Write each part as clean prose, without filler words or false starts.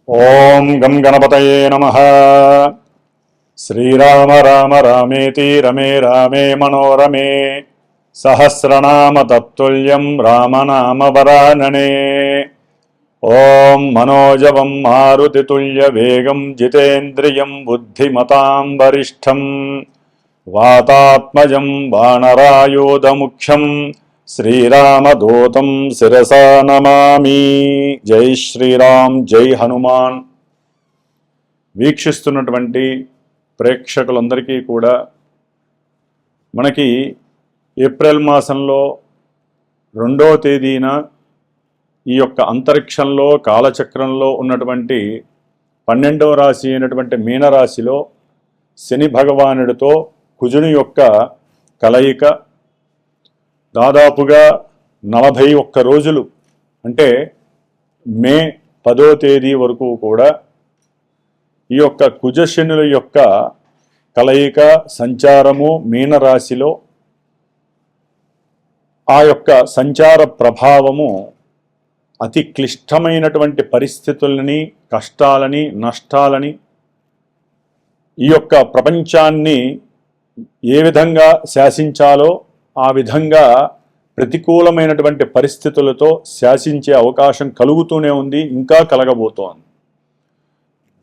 ఓం గం గణపతయే నమః. శ్రీరామ రామ రామేతి రమే రామే మనోరమే సహస్రనామ తత్తుల్యం రామనామ వరాననే. ఓం మనోజవం మారుతితుల్య వేగం జితేంద్రియం బుద్ధిమతాం వరిష్టం వాతాత్మజం వానరాయూధముఖ్యం శ్రీరామదూతం శిరసా నమామి. జై శ్రీరామ్, జై హనుమాన్. వీక్షిస్తున్నటువంటి ప్రేక్షకులందరికీ కూడా మనకి ఏప్రిల్ మాసంలో 2వ తేదీన ఈ యొక్క అంతరిక్షంలో కాలచక్రంలో ఉన్నటువంటి 12వ రాశి అయినటువంటి మీనరాశిలో శని భగవానుడితో కుజుని యొక్క కలయిక దాదాపుగా 41 రోజులు, అంటే మే 10వ తేదీ వరకు కూడా ఈ యొక్క కుజశనుల యొక్క కలయిక సంచారము మీనరాశిలో ఆ యొక్క సంచార ప్రభావము అతి క్లిష్టమైనటువంటి పరిస్థితులని, కష్టాలని, నష్టాలని, ఈ యొక్క ప్రపంచాన్ని ఏ విధంగా శాసించాలో ఆ విధంగా ప్రతికూలమైనటువంటి పరిస్థితులతో శాసించే అవకాశం కలుగుతూనే ఉంది, ఇంకా కలగబోతోంది.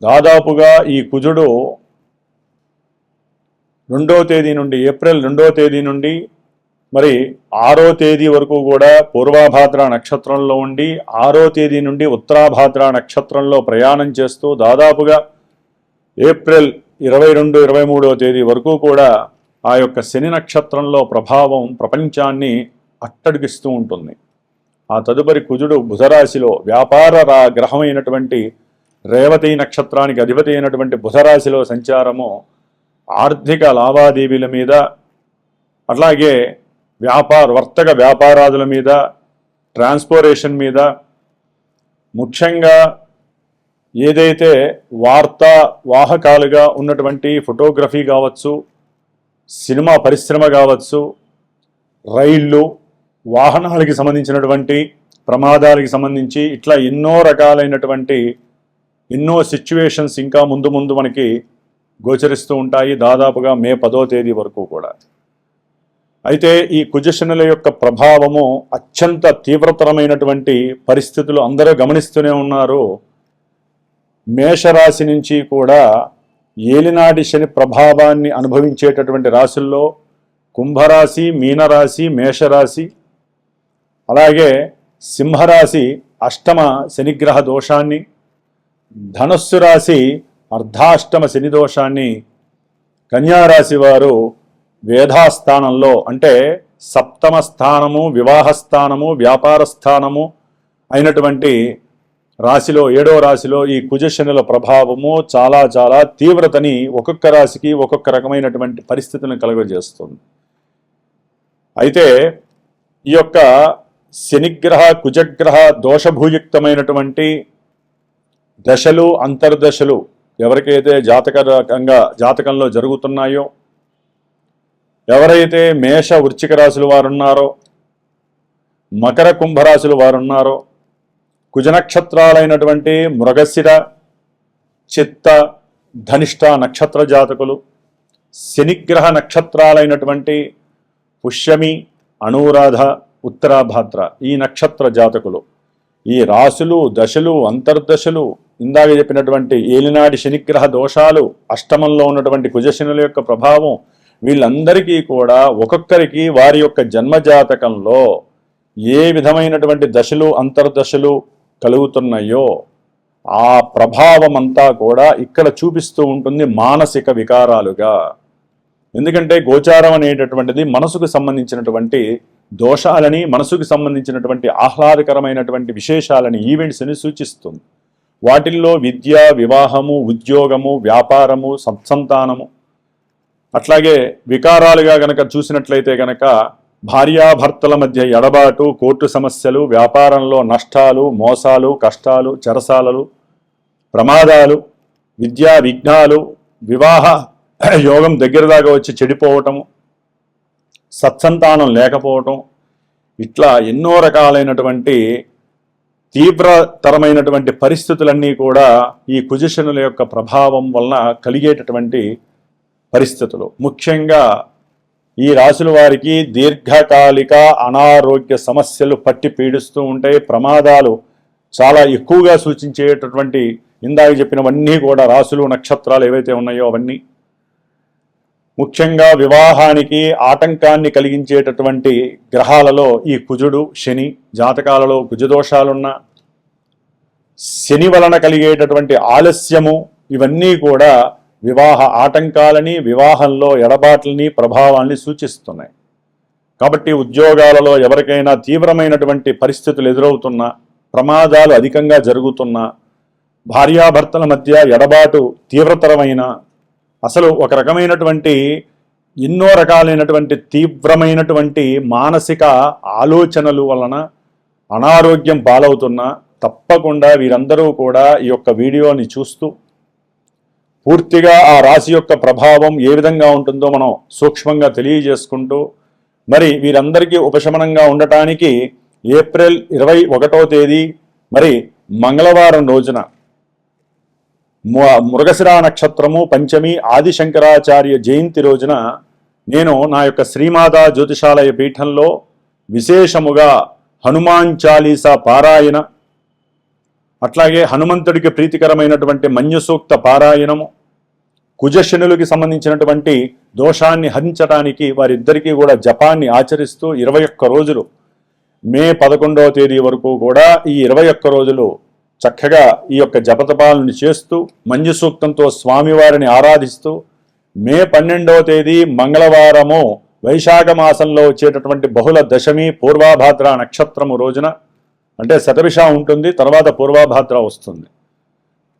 దాదాపుగా ఈ కుజుడు 2వ తేదీ నుండి, ఏప్రిల్ 2వ తేదీ నుండి మరి 6వ తేదీ వరకు కూడా పూర్వాభాద్ర నక్షత్రంలో ఉండి 6వ తేదీ నుండి ఉత్తరాభాద్ర నక్షత్రంలో ప్రయాణం చేస్తూ దాదాపుగా ఏప్రిల్ 22, 23వ తేదీ వరకు కూడా ఆ యొక్క శని నక్షత్రంలో ప్రభావం ప్రపంచాన్ని అట్టడిగిస్తూ ఉంటుంది. ఆ తదుపరి కుజుడు బుధరాశిలో వ్యాపార గ్రహమైనటువంటి రేవతి నక్షత్రానికి అధిపతి అయినటువంటి బుధరాశిలో సంచారము ఆర్థిక లావాదేవీల మీద, అట్లాగే వర్తక వ్యాపారాదుల మీద, ట్రాన్స్పోర్టేషన్ మీద, ముఖ్యంగా ఏదైతే వార్తా వాహకాలుగా ఉన్నటువంటి ఫోటోగ్రఫీ కావచ్చు, సినిమా పరిశ్రమ కావచ్చు, రైళ్ళు, వాహనాలకి సంబంధించినటువంటి ప్రమాదాలకి సంబంధించి ఇట్లా ఎన్నో రకాలైనటువంటి ఎన్నో సిచ్యువేషన్స్ ఇంకా ముందు ముందు మనకి గోచరిస్తూ ఉంటాయి, దాదాపుగా మే 10వ తేదీ వరకు కూడా. అయితే ఈ కుజశనుల యొక్క ప్రభావము అత్యంత తీవ్రతరమైనటువంటి పరిస్థితులు అందరూ గమనిస్తూనే ఉన్నారు. మేషరాశి నుంచి కూడా ఏలినాటి శని ప్రభావాన్ని అనుభవించేటటువంటి రాశుల్లో కుంభరాశి, మీనరాశి, మేషరాశి, అలాగే సింహరాశి అష్టమ శనిగ్రహ దోషాన్ని, ధనుస్సు రాశి అర్ధాష్టమ శని దోషాన్ని, కన్యారాశి వారు వేధాస్థానంలో అంటే సప్తమ స్థానము, వివాహ స్థానము, వ్యాపార స్థానము అయినటువంటి రాశిలో 7వ రాశిలో ఈ కుజశనుల ప్రభావము చాలా చాలా తీవ్రతని ఒక్కొక్క రాశికి ఒక్కొక్క రకమైనటువంటి పరిస్థితులను కలుగజేస్తుంది. అయితే ఈ యొక్క శనిగ్రహ కుజగ్రహ దోషభూయుక్తమైనటువంటి దశలు, అంతర్దశలు ఎవరికైతే జాతకంలో జరుగుతున్నాయో, ఎవరైతే మేష వృశ్చిక రాశులు వారున్నారో, మకర కుంభరాశులు వారున్నారో, కుజనక్షత్రాలైనటువంటి మృగశిర, చిత్త, ధనిష్ట నక్షత్ర జాతకులు, శనిగ్రహ నక్షత్రాలైనటువంటి పుష్యమి, అనురాధ, ఉత్తరాభాద్ర ఈ నక్షత్ర జాతకులు, ఈ రాశులు, దశలు, అంతర్దశలు, ఇందాక చెప్పినటువంటి ఏలినాటి శనిగ్రహ దోషాలు, అష్టమంలో ఉన్నటువంటి కుజశనుల యొక్క ప్రభావం, వీళ్ళందరికీ కూడా ఒక్కొక్కరికి వారి యొక్క జన్మజాతకంలో ఏ విధమైనటువంటి దశలు, అంతర్దశలు కలుగుతున్నాయో ఆ ప్రభావం అంతా కూడా ఇక్కడ చూపిస్తూ ఉంటుంది మానసిక వికారాలుగా. ఎందుకంటే గోచారం అనేటటువంటిది మనసుకు సంబంధించినటువంటి దోషాలని, మనసుకు సంబంధించినటువంటి ఆహ్లాదకరమైనటువంటి విశేషాలని, ఈవెంట్స్ని సూచిస్తుంది. వాటిల్లో విద్య, వివాహము, ఉద్యోగము, వ్యాపారము, సత్సంతానము, అట్లాగే వికారాలుగా గనక చూసినట్లయితే గనక భార్యాభర్తల మధ్య ఎడబాటు, కోర్టు సమస్యలు, వ్యాపారంలో నష్టాలు, మోసాలు, కష్టాలు, చెరసాలలు, ప్రమాదాలు, విద్యా విఘ్నాలు, వివాహ యోగం దగ్గర దాకా వచ్చి చెడిపోవటము, సత్సంతానం లేకపోవటం, ఇట్లా ఎన్నో రకాలైనటువంటి తీవ్రతరమైనటువంటి పరిస్థితులన్నీ కూడా ఈ కుజశనుల యొక్క ప్రభావం వలన కలిగేటటువంటి పరిస్థితులు. ముఖ్యంగా ఈ రాశుల వారికి దీర్ఘకాలిక అనారోగ్య సమస్యలు పట్టి పీడిస్తూ ఉంటాయి. ప్రమాదాలు చాలా ఎక్కువగా సూచించేటటువంటి ఇందాక చెప్పినవన్నీ కూడా రాశులు నక్షత్రాలు ఏవైతే ఉన్నాయో అవన్నీ. ముఖ్యంగా వివాహానికి ఆటంకాన్ని కలిగించేటటువంటి గ్రహాలలో ఈ కుజుడు, శని, జాతకాలలో కుజదోషాలున్న, శని వలన కలిగేటటువంటి ఆలస్యము, ఇవన్నీ కూడా వివాహ ఆటంకాలని, వివాహంలో ఎడబాట్లని, ప్రభావాల్ని సూచిస్తున్నాయి. కాబట్టి ఉద్యోగాలలో ఎవరికైనా తీవ్రమైనటువంటి పరిస్థితులు ఎదురవుతున్నా, ప్రమాదాలు అధికంగా జరుగుతున్నా, భార్యాభర్తల మధ్య ఎడబాటు తీవ్రతరమైన, అసలు ఒక రకమైనటువంటి ఎన్నో రకాలైనటువంటి తీవ్రమైనటువంటి మానసిక ఆలోచనలు వలన అనారోగ్యం పాలవుతున్నా తప్పకుండా వీరందరూ కూడా ఈ యొక్క వీడియోని చూస్తూ పూర్తిగా ఆ రాశి యొక్క ప్రభావం ఏ విధంగా ఉంటుందో మనం సూక్ష్మంగా తెలియజేసుకుంటూ, మరి వీరందరికీ ఉపశమనంగా ఉండటానికి ఏప్రిల్ 21వ తేదీ మరి మంగళవారం రోజున మృగశిర నక్షత్రము పంచమి ఆదిశంకరాచార్య జయంతి రోజున నేను నా యొక్క శ్రీమాతా జ్యోతిషాలయ పీఠంలో విశేషముగా హనుమాన్ చాలీసా పారాయణ, అట్లాగే హనుమంతుడికి ప్రీతికరమైనటువంటి మన్యసూక్త పారాయణము, కుజశనులకి సంబంధించినటువంటి దోషాన్ని హరించడానికి వారిద్దరికీ కూడా జపాన్ని ఆచరిస్తూ 21 రోజులు మే 11వ తేదీ వరకు కూడా ఈ 21 రోజులు చక్కగా ఈ యొక్క జపతపాలను చేస్తూ మంజుసూక్తంతో స్వామివారిని ఆరాధిస్తూ మే 12వ తేదీ మంగళవారము వైశాఖ మాసంలో వచ్చేటటువంటి బహుళ దశమి పూర్వాభాద్ర నక్షత్రము రోజున, అంటే శతభిష ఉంటుంది, తర్వాత పూర్వాభాద్ర వస్తుంది.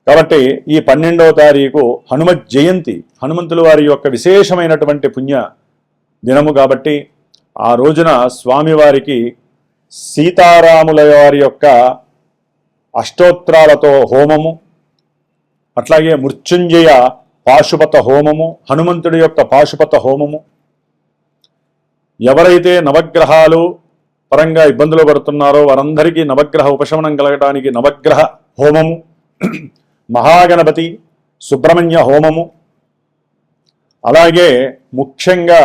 కాబట్టి ఈ 12వ తారీఖు హనుమత్ జయంతి, హనుమంతుల వారి యొక్క విశేషమైనటువంటి పుణ్య దినము కాబట్టి ఆ రోజున స్వామివారికి సీతారాముల వారి యొక్క అష్టోత్తరాలతో హోమము, అట్లాగే మృత్యుంజయ పాశుపత హోమము, హనుమంతుడి యొక్క పాశుపత హోమము, ఎవరైతే నవగ్రహాలు పరంగా ఇబ్బందులు పడుతున్నారో వారందరికీ నవగ్రహ ఉపశమనం కలగడానికి నవగ్రహ హోమము, మహాగణపతి సుబ్రహ్మణ్య హోమము, అలాగే ముఖ్యంగా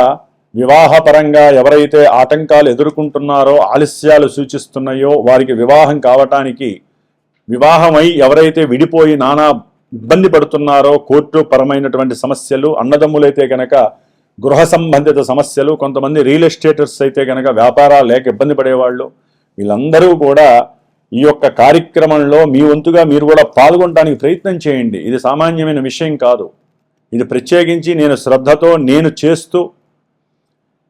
వివాహపరంగా ఎవరైతే ఆటంకాలు ఎదుర్కొంటున్నారో, ఆలస్యాలు సూచిస్తున్నాయో వారికి వివాహం కావటానికి, వివాహమై ఎవరైతే విడిపోయి నానా ఇబ్బంది పడుతున్నారో, కోర్టు పరమైనటువంటి సమస్యలు, అన్నదమ్ములైతే కనుక గృహ సంబంధిత సమస్యలు, కొంతమంది రియల్ ఎస్టేటర్స్ అయితే కనుక వ్యాపారాలు లేక ఇబ్బంది పడేవాళ్ళు, వీళ్ళందరూ కూడా ఈ యొక్క కార్యక్రమంలో మీ వంతుగా మీరు కూడా పాల్గొనడానికి ప్రయత్నం చేయండి. ఇది సామాన్యమైన విషయం కాదు. ఇది ప్రత్యేకించి నేను శ్రద్ధతో నేను చేస్తూ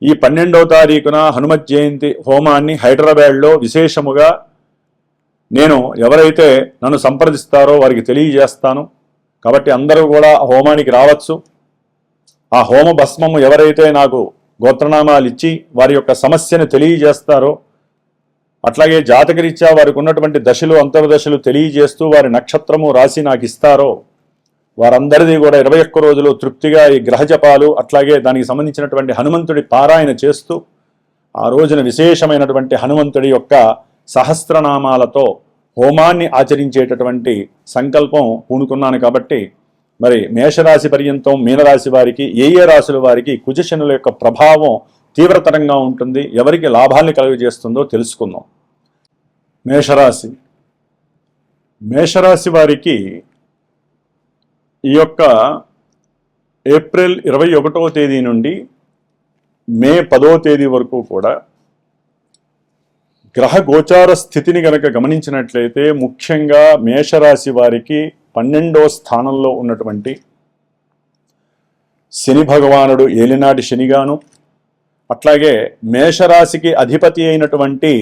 ఈ 12వ తారీఖున హనుమత్ జయంతి హోమాన్ని హైదరాబాద్లో విశేషముగా నేను ఎవరైతే నన్ను సంప్రదిస్తారో వారికి తెలియజేస్తాను. కాబట్టి అందరూ కూడా హోమానికి రావచ్చు. ఆ హోమ భస్మము ఎవరైతే నాకు గోత్రనామాలు ఇచ్చి వారి యొక్క సమస్యను తెలియజేస్తారో, అట్లాగే జాతకరీత్యా వారికి ఉన్నటువంటి దశలు అంతర్దశలు తెలియజేస్తూ వారి నక్షత్రము రాసి నాకు ఇస్తారో వారందరిది కూడా 21 రోజులు తృప్తిగా ఈ గ్రహ జపాలు, అట్లాగే దానికి సంబంధించినటువంటి హనుమంతుడి పారాయణ చేస్తూ ఆ రోజున విశేషమైనటువంటి హనుమంతుడి యొక్క సహస్రనామాలతో హోమాన్ని ఆచరించేటటువంటి సంకల్పం పూనుకున్నాను. కాబట్టి మరి మేషరాశి పర్యంతం మీనరాశి వారికి ఏ రాశుల వారికి కుజశనుల యొక్క ప్రభావం తీవ్రతరంగా ఉంటుంది, ఎవరికి లాభాన్ని కలుగజేస్తుందో తెలుసుకుందాం. మేషరాశి వారికి ఈ యొక్క ఏప్రిల్ 21వ తేదీ నుండి మే 10వ తేదీ వరకు కూడా గ్రహ గోచార స్థితిని గనక గమనించినట్లయితే ముఖ్యంగా మేషరాశి వారికి 12వ స్థానంలో ఉన్నటువంటి శని భగవానుడు ఏలినాటి శనిగాను, అట్లాగే మేషరాశికి అధిపతి అయినటువంటి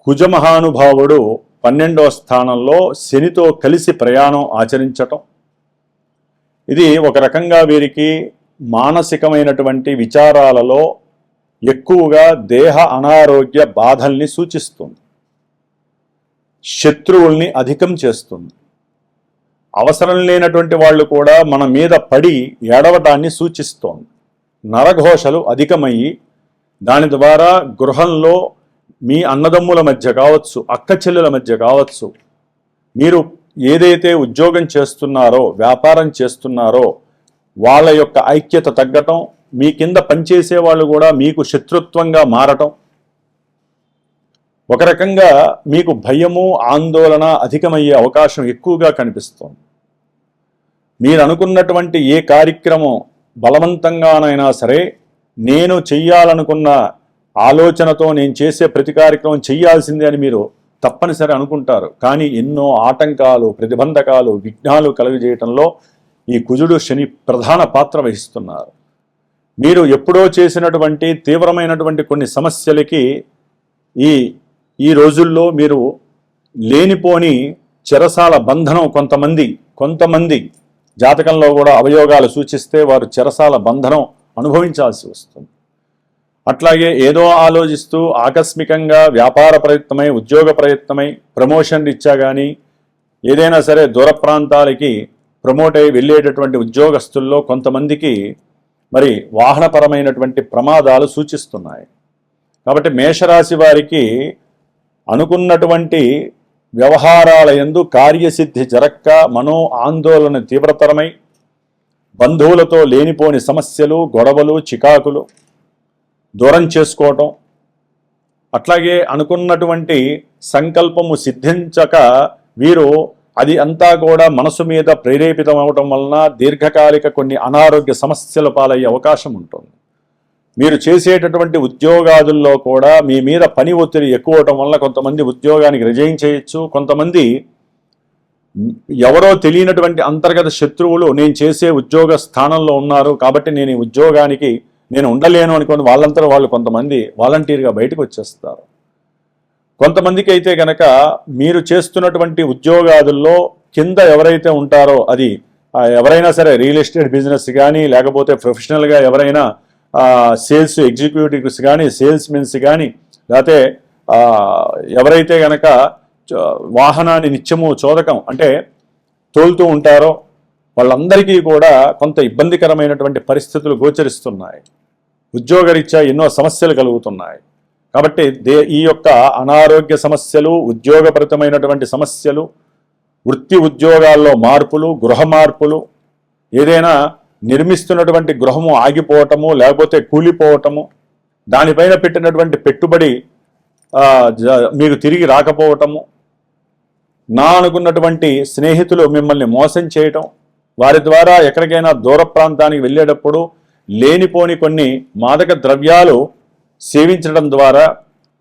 కుజమహానుభావుడు 12వ స్థానంలో శనితో కలిసి ప్రయాణం ఆచరించటం, ఇది ఒక రకంగా వీరికి మానసికమైనటువంటి విచారాలలో ఎక్కువగా దేహ అనారోగ్య బాధల్ని సూచిస్తుంది, శత్రువుల్ని అధికం చేస్తుంది. అవసరం లేనటువంటి వాళ్ళు కూడా మన మీద పడి ఏడవటాన్ని సూచిస్తోంది. నరఘోషలు అధికమయ్యి దాని ద్వారా గృహంలో మీ అన్నదమ్ముల మధ్య కావచ్చు, అక్క చెల్లెల మధ్య కావచ్చు, మీరు ఏదైతే ఉద్యోగం చేస్తున్నారో, వ్యాపారం చేస్తున్నారో వాళ్ళ యొక్క ఐక్యత తగ్గటం, మీ కింద పనిచేసే వాళ్ళు కూడా మీకు శత్రుత్వంగా మారటం, ఒక రకంగా మీకు భయము, ఆందోళన అధికమయ్యే అవకాశం ఎక్కువగా కనిపిస్తోంది. మీరు అనుకున్నటువంటి ఏ కార్యక్రమం బలవంతంగానైనా సరే, నేను చెయ్యాలనుకున్న ఆలోచనతో నేను చేసే ప్రతి కార్యక్రమం చెయ్యాల్సిందే అని మీరు తప్పనిసరి అనుకుంటారు. కానీ ఎన్నో ఆటంకాలు, ప్రతిబంధకాలు, విఘ్నాలు కలుగజేయటంలో ఈ కుజుడు, శని ప్రధాన పాత్ర వహిస్తున్నారు. మీరు ఎప్పుడో చేసినటువంటి తీవ్రమైనటువంటి కొన్ని సమస్యలకి ఈ రోజుల్లో మీరు లేనిపోని చెరసాల బంధనం, కొంతమంది జాతకంలో కూడా అవయోగాలు సూచిస్తే వారు చెరసాల బంధనం అనుభవించాల్సి వస్తుంది. అట్లాగే ఏదో ఆలోచిస్తూ ఆకస్మికంగా వ్యాపార ప్రయత్నమై, ఉద్యోగ ప్రయత్నమై, ప్రమోషన్ రీత్యా కానీ ఏదైనా సరే దూర ప్రాంతాలకి ప్రమోట్ అయి వెళ్ళేటటువంటి ఉద్యోగస్తుల్లో కొంతమందికి మరి వాహనపరమైనటువంటి ప్రమాదాలు సూచిస్తున్నాయి. కాబట్టి మేషరాశి వారికి అనుకున్నటువంటి వ్యవహారాల యందు కార్యసిద్ధి జరక్క మనో ఆందోళన తీవ్రతరమై, బంధువులతో లేనిపోని సమస్యలు, గొడవలు, చికాకులు దూరం చేసుకోవటం, అట్లాగే అనుకున్నటువంటి సంకల్పము సిద్ధించక వీరు అది అంతా కూడా మనసు మీద ప్రేరేపితం అవటం వలన దీర్ఘకాలిక కొన్ని అనారోగ్య సమస్యల పాలయ్యే అవకాశం ఉంటుంది. మీరు చేసేటటువంటి ఉద్యోగాదుల్లో కూడా మీ మీద పని ఒత్తిడి ఎక్కువ అవటం వల్ల కొంతమంది ఉద్యోగానికి రిజైన్ చేయొచ్చు. కొంతమంది ఎవరో తెలియనటువంటి అంతర్గత శత్రువులు నేను చేసే ఉద్యోగ స్థానంలో ఉన్నారు కాబట్టి నేను ఈ ఉద్యోగానికి నేను ఉండలేను అనుకోని వాళ్ళంతా వాళ్ళు కొంతమంది వాలంటీర్గా బయటకు వచ్చేస్తారు. కొంతమందికి అయితే కనుక మీరు చేస్తున్నటువంటి ఉద్యోగాదుల్లో కింద ఎవరైతే ఉంటారో, అది ఎవరైనా సరే రియల్ ఎస్టేట్ బిజినెస్ కానీ, లేకపోతే ప్రొఫెషనల్గా ఎవరైనా సేల్స్ ఎగ్జిక్యూటివ్స్ కానీ, సేల్స్ మెన్స్ కానీ, లేకపోతే ఎవరైతే కనుక వాహనాన్ని నిత్యము చోదకం అంటే తోలుతూ ఉంటారో వాళ్ళందరికీ కూడా కొంత ఇబ్బందికరమైనటువంటి పరిస్థితులు గోచరిస్తున్నాయి. ఉద్యోగరీత్యా ఎన్నో సమస్యలు కలుగుతున్నాయి. కాబట్టి ఈ యొక్క అనారోగ్య సమస్యలు, ఉద్యోగపరితమైనటువంటి సమస్యలు, వృత్తి ఉద్యోగాల్లో మార్పులు, గృహ మార్పులు, ఏదైనా నిర్మిస్తున్నటువంటి గృహము ఆగిపోవటము లేకపోతే కూలిపోవటము, దానిపైన పెట్టినటువంటి పెట్టుబడి మీకు తిరిగి రాకపోవటము, అనుకున్నటువంటి స్నేహితులు మిమ్మల్ని మోసం చేయటం, వారి ద్వారా ఎక్కడికైనా దూర ప్రాంతానికి వెళ్ళేటప్పుడు లేనిపోని కొన్ని మాదక ద్రవ్యాలు సేవించడం ద్వారా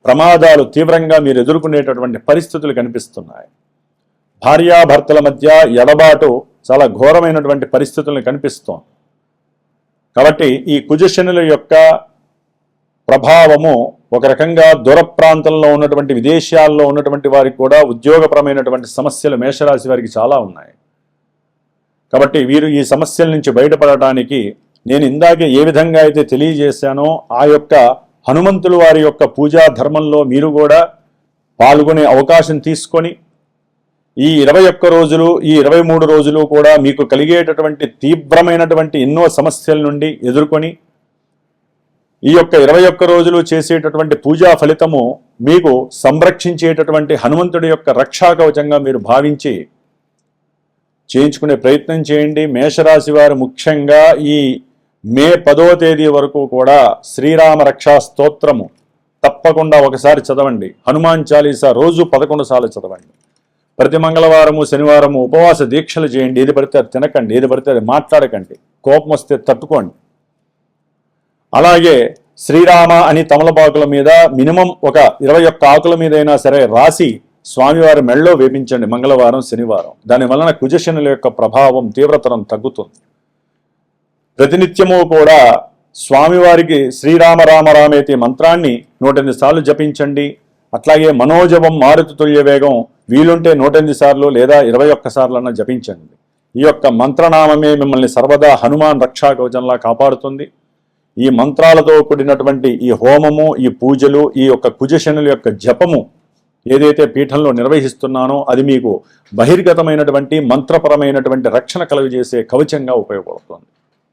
ప్రమాదాలు తీవ్రంగా మీరు ఎదుర్కొనేటటువంటి పరిస్థితులు కనిపిస్తున్నాయి. భార్యాభర్తల మధ్య ఎడబాటు చాలా ఘోరమైనటువంటి పరిస్థితులను కనిపిస్తోంది. కాబట్టి ఈ కుజశనుల యొక్క ప్రభావము ఒక రకంగా దూర ప్రాంతంలో ఉన్నటువంటి విదేశాల్లో ఉన్నటువంటి వారికి కూడా ఉద్యోగపరమైనటువంటి సమస్యలు మేషరాశి వారికి చాలా ఉన్నాయి. కాబట్టి వీరు ఈ సమస్యల నుంచి బయటపడటానికి నేను ఇందాకే ఏ విధంగా అయితే తెలియజేశానో ఆ యొక్క హనుమంతుల వారి యొక్క పూజా ధర్మంలో మీరు కూడా పాల్గొనే అవకాశం తీసుకొని ఈ 21 రోజులు, ఈ 23 రోజులు కూడా మీకు కలిగేటటువంటి తీవ్రమైనటువంటి ఎన్నో సమస్యల నుండి ఎదుర్కొని ఈ యొక్క 21 రోజులు చేసేటటువంటి పూజా ఫలితము మీకు సంరక్షించేటటువంటి హనుమంతుడి యొక్క రక్షాకవచంగా మీరు భావించి చేయించుకునే ప్రయత్నం చేయండి. మేషరాశి వారు ముఖ్యంగా ఈ మే 10వ తేదీ వరకు కూడా శ్రీరామ రక్షా స్తోత్రము తప్పకుండా ఒకసారి చదవండి. హనుమాన్ చాలీసా రోజు 11 సార్లు చదవండి. ప్రతి మంగళవారము, శనివారము ఉపవాస దీక్షలు చేయండి. ఏది పడితే అది తినకండి, ఏది పడితే అది మాట్లాడకండి, కోపం వస్తే తట్టుకోండి. అలాగే శ్రీరామ అని తమలపాకుల మీద మినిమం ఒక 21 ఆకుల మీద అయినా సరే రాసి స్వామివారి మెళ్ళలో వేపించండి మంగళవారం, శనివారం. దానివలన కుజశనుల యొక్క ప్రభావం తీవ్రతరం తగ్గుతుంది. ప్రతినిత్యము కూడా స్వామివారికి శ్రీరామ రామ రామేతి మంత్రాన్ని 108 సార్లు జపించండి. అట్లాగే మనోజపం మారుతి తుల్య వేగం వీలుంటే 108 సార్లు లేదా 21 సార్లన్నా జపించండి. ఈ యొక్క మంత్రనామమే మిమ్మల్ని సర్వదా హనుమాన్ రక్షా కవచంలా కాపాడుతుంది. ఈ మంత్రాలతో కూడినటువంటి ఈ హోమము, ఈ పూజలు, ఈ యొక్క కుజశనుల యొక్క జపము ఏదైతే పీఠంలో నిర్వహిస్తున్నానో అది మీకు బహిర్గతమైనటువంటి మంత్రపరమైనటువంటి రక్షణ కలుగజేసే కవచంగా ఉపయోగపడుతుంది.